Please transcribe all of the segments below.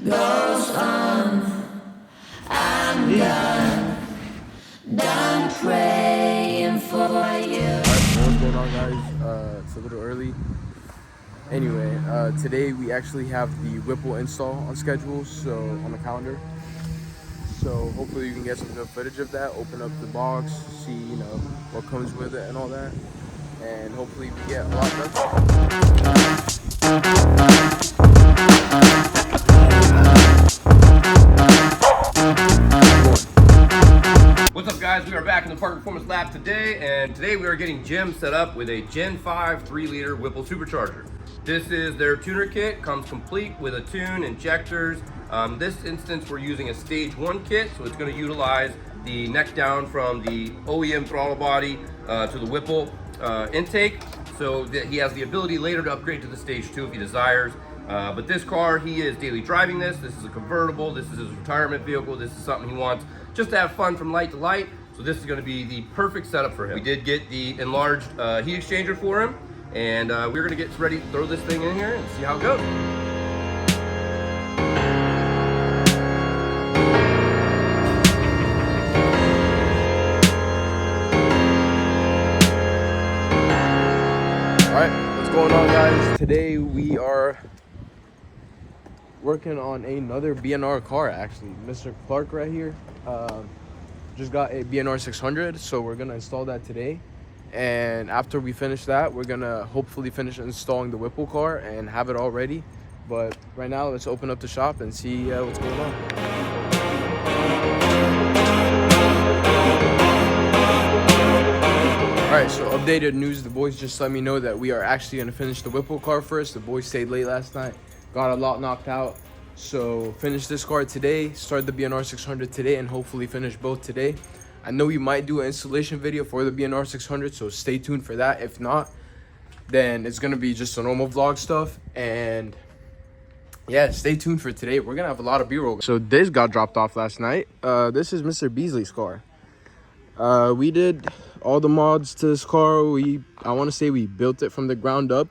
goes on. I'm done praying for you. What's going on, guys? It's a little early. Anyway, today we actually have the Whipple install on schedule, so on the calendar. So hopefully you can get some good footage of that. Open up the box, see what comes with it and all that, and hopefully we get a lot done. What's up, guys? We are back in the Park Performance Lab today, and today we are getting Jim set up with a Gen 5 3-liter Whipple supercharger. This is their tuner kit, comes complete with a tune, injectors. This instance we're using a stage 1 kit, so it's going to utilize the neck down from the OEM throttle body to the Whipple intake, so that he has the ability later to upgrade to the stage 2 if he desires. But this car, he is daily driving this. This is a convertible. This is his retirement vehicle. This is something he wants just to have fun from light to light. So this is going to be the perfect setup for him. We did get the enlarged heat exchanger for him, and we're going to get ready to throw this thing in here and see how it goes. All right, what's going on, guys? Today we are working on another BNR car, actually. Mr. Clark right here just got a BNR 600, so we're gonna install that today. And after we finish that, we're gonna hopefully finish installing the Whipple car and have it all ready. But right now, let's open up the shop and see what's going on. Alright, so updated news. The boys just let me know that we are actually gonna finish the Whipple car first. The boys stayed late last night, got a lot knocked out. So finish this car today, start the BNR 600 today, and hopefully finish both today. I know we might do an installation video for the BNR 600, so stay tuned for that. If not, then it's gonna be just a normal vlog stuff. And yeah, stay tuned for today. We're gonna have a lot of B-roll. So this got dropped off last night. This is Mr. Beasley's car. We did all the mods to this car. I want to say we built it from the ground up.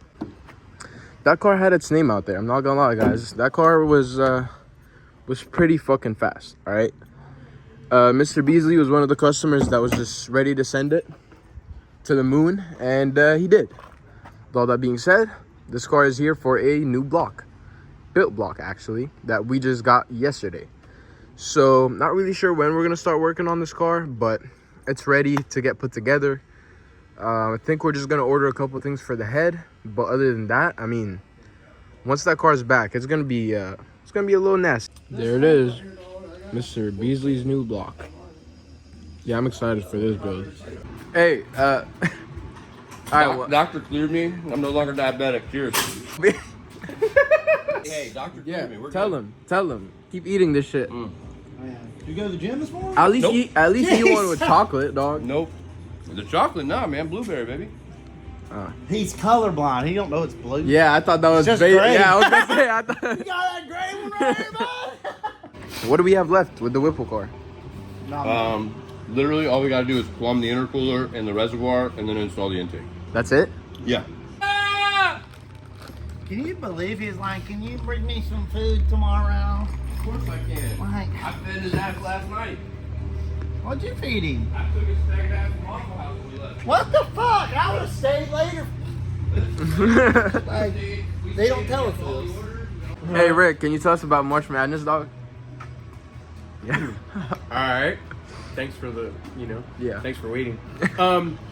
That car had its name out there. I'm not gonna lie, guys. That car was pretty fucking fast. All right. Mr. Beasley was one of the customers that was just ready to send it to the moon, and he did. With all that being said, this car is here for a new block, built block actually, that we just got yesterday. So not really sure when we're gonna start working on this car, but it's ready to get put together. I think we're just gonna order a couple things for the head, but other than that, I mean, once that car's back, it's gonna be a little nasty. There it is, Mr. Beasley's new block. Yeah, I'm excited for this build. Hey, all right, Doctor cleared me. I'm no longer diabetic. Cheers. Hey, doctor cleared me. We're tell good. him, keep eating this shit. You go to the gym this morning? At least Nope. eat one with chocolate, dog. Nope. The chocolate, nah, man. Blueberry, baby. He's colorblind. He don't know it's blue. Yeah, I thought that was just gray. Yeah, I was gonna say. I thought. You got that gray one right here, bud? What do we have left with the Whipple car? Literally, all we gotta do is plumb the intercooler and the reservoir, and then install the intake. That's it? Yeah. Can you believe he's like, can you bring me some food tomorrow? Of course I can. Like, I fed his ass last night. what'd you feed him? I took his staggered ass from Waffle House when we left. What the fuck? I would have stayed later. Like, they don't tell us this. Hey Rick, can you tell us about March Madness, dog? Yeah. Alright. Thanks for the, Yeah. thanks for waiting.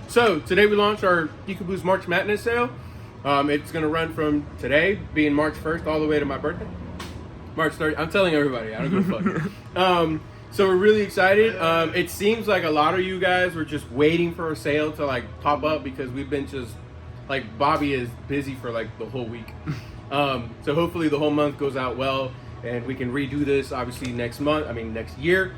So today we launched our EcoBoost March Madness sale. It's going to run from today, being March 1st, all the way to my birthday. March 30th. I'm telling everybody. I don't give a fuck. So we're really excited. It seems like a lot of you guys were just waiting for a sale to like pop up because we've been just like Bobby is busy for like the whole week. So hopefully the whole month goes out well and we can redo this obviously next year.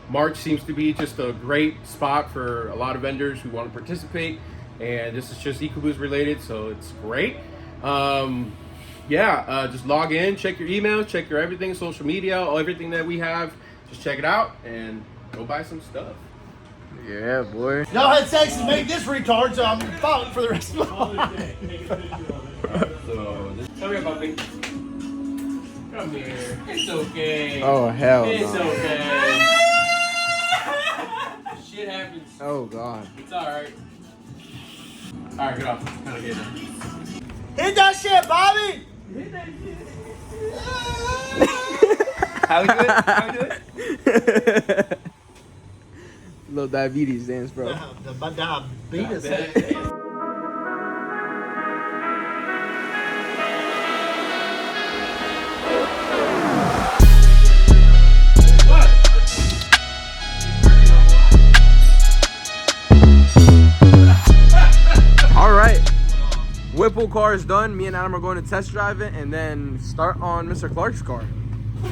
March seems to be just a great spot for a lot of vendors who want to participate, and this is just EcoBoost related, so it's great. Just log in, check your email, check your everything, social media, everything that we have. Just check it out and go buy some stuff. Yeah, boy. Y'all had sex and made this retard, so I'm following for the rest of my life. So, tell me about me. Come here. It's okay. Oh, hell It's no. okay. Shit happens. Oh, God. It's alright. Alright, get off. Kind of get it. Hit that shit, Bobby! How we do it? How we do it? Little diabetes dance, bro. The diabetes. All right. Whipple car is done. Me and Adam are going to test drive it and then start on Mr. Clark's car.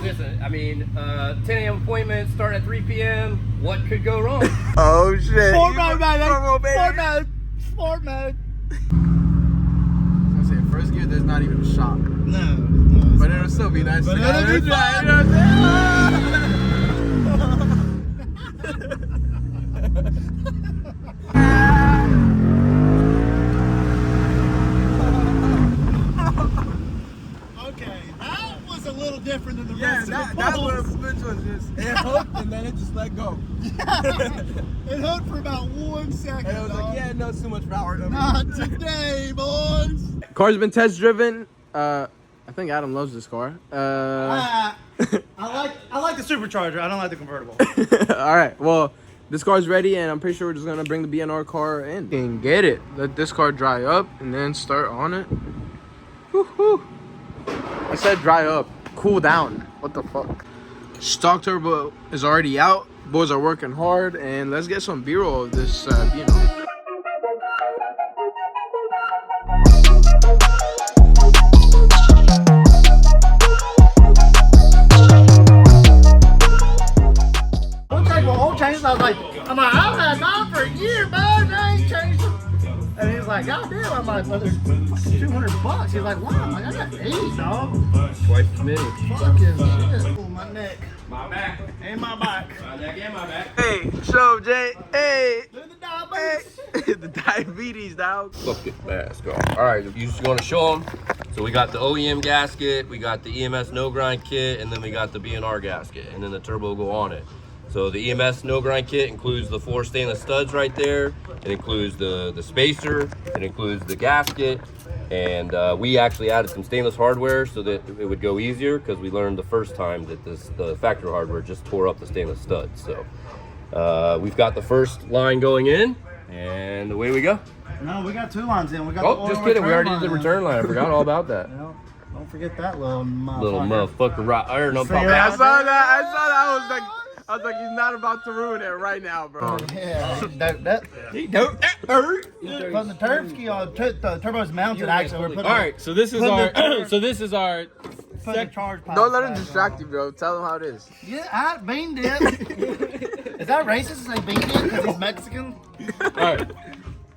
Listen, I mean, 10 a.m. appointment, start at 3 p.m. What could go wrong? Oh, shit. Sport mode, baby! Turbo, baby. Sport mode! Sport mode! I was gonna say, first gear, there's not even a shock. No. But it'll still be nice. But to it'll drive. be You know fun. what I'm Okay, that was a little different than the Yeah, rest that of the was pulls. which was just it hooked and then it just let go. It hooked for about 1 second. And it was dog. like, yeah, no, it's too much power. Not today, boys. Car's been test driven. I think Adam loves this car. I like the supercharger. I don't like the convertible. All right, well, this car's ready, and I'm pretty sure we're just gonna bring the BNR car in and get it. Let this car dry up, and then start on it. Woohoo! I said dry up, cool down. What the fuck? Stock turbo is already out. Boys are working hard, and let's get some B-roll of this BNR. Old chains. I was like, I've had mine for a year, man. I ain't changed them. And he's like, God damn. I'm like, well, there's fucking $200. He's like, wow. I'm like, I got 8, dog. Twice as many. Fucking shit. Oh, my neck My back. and my back. My neck and my back. Hey, show Jay. Hey, Do the diabetes. the diabetes, dog. Look at that. Go. All right, you just want to show them. So we got the OEM gasket, we got the EMS no grind kit, and then we got the BNR gasket, and then the turbo will go on it. So the EMS no grind kit includes the 4 stainless studs right there. It includes the spacer. It includes the gasket. And we actually added some stainless hardware so that it would go easier, because we learned the first time that the factory hardware just tore up the stainless studs. So we've got the first line going in, and away we go. No, we got 2 lines in. We got Oh, just kidding. We already used the return line. I forgot all about that. Well, don't forget that little motherfucker. Little motherfucker right there. No See pop that? I out. saw that. I saw that. I was like, he's not about to ruin it right now, bro. Yeah, he don't. Putting the turb ski on, the turbo's mounted. Actually, we're putting. All right, so this is Put our the- so this is our Putting the charge. Don't let him distract you, bro. Tell him how it is. Yeah, I beaned it. Is that racist to say beaned it because he's Mexican? all right.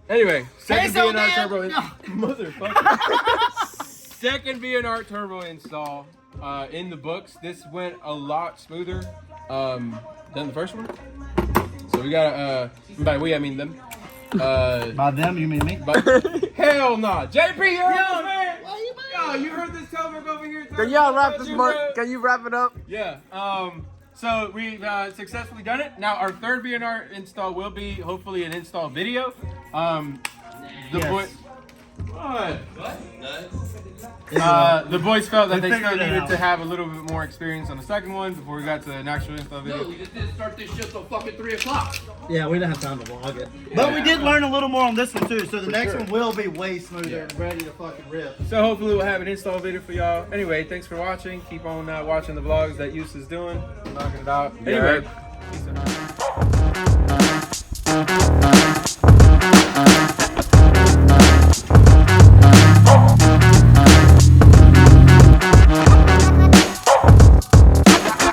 Anyway, second Queso BNR man. turbo No. motherfucker. Second BNR turbo install in the books. This went a lot smoother than the first one. So we got by we I mean them. By them, you mean me? But hell nah. JP, you heard this, man? Yo, you heard this Telberg over here? Can y'all wrap this month? Can you wrap it up? Yeah. So we've successfully done it. Now our third BNR install will be hopefully an install video. The boy. What? The boys felt that they still figured it needed out. to have a little bit more experience on the second one before we got to an actual install video. No, we just didn't start this shit till fucking 3 o'clock. Yeah, we didn't have time to vlog it. But we did learn a little more on this one too, so the next one will be way smoother and ready to fucking rip. So hopefully we'll have an install video for y'all. Anyway, thanks for watching. Keep on watching the vlogs that Yus is doing. Knocking it out. Anyway,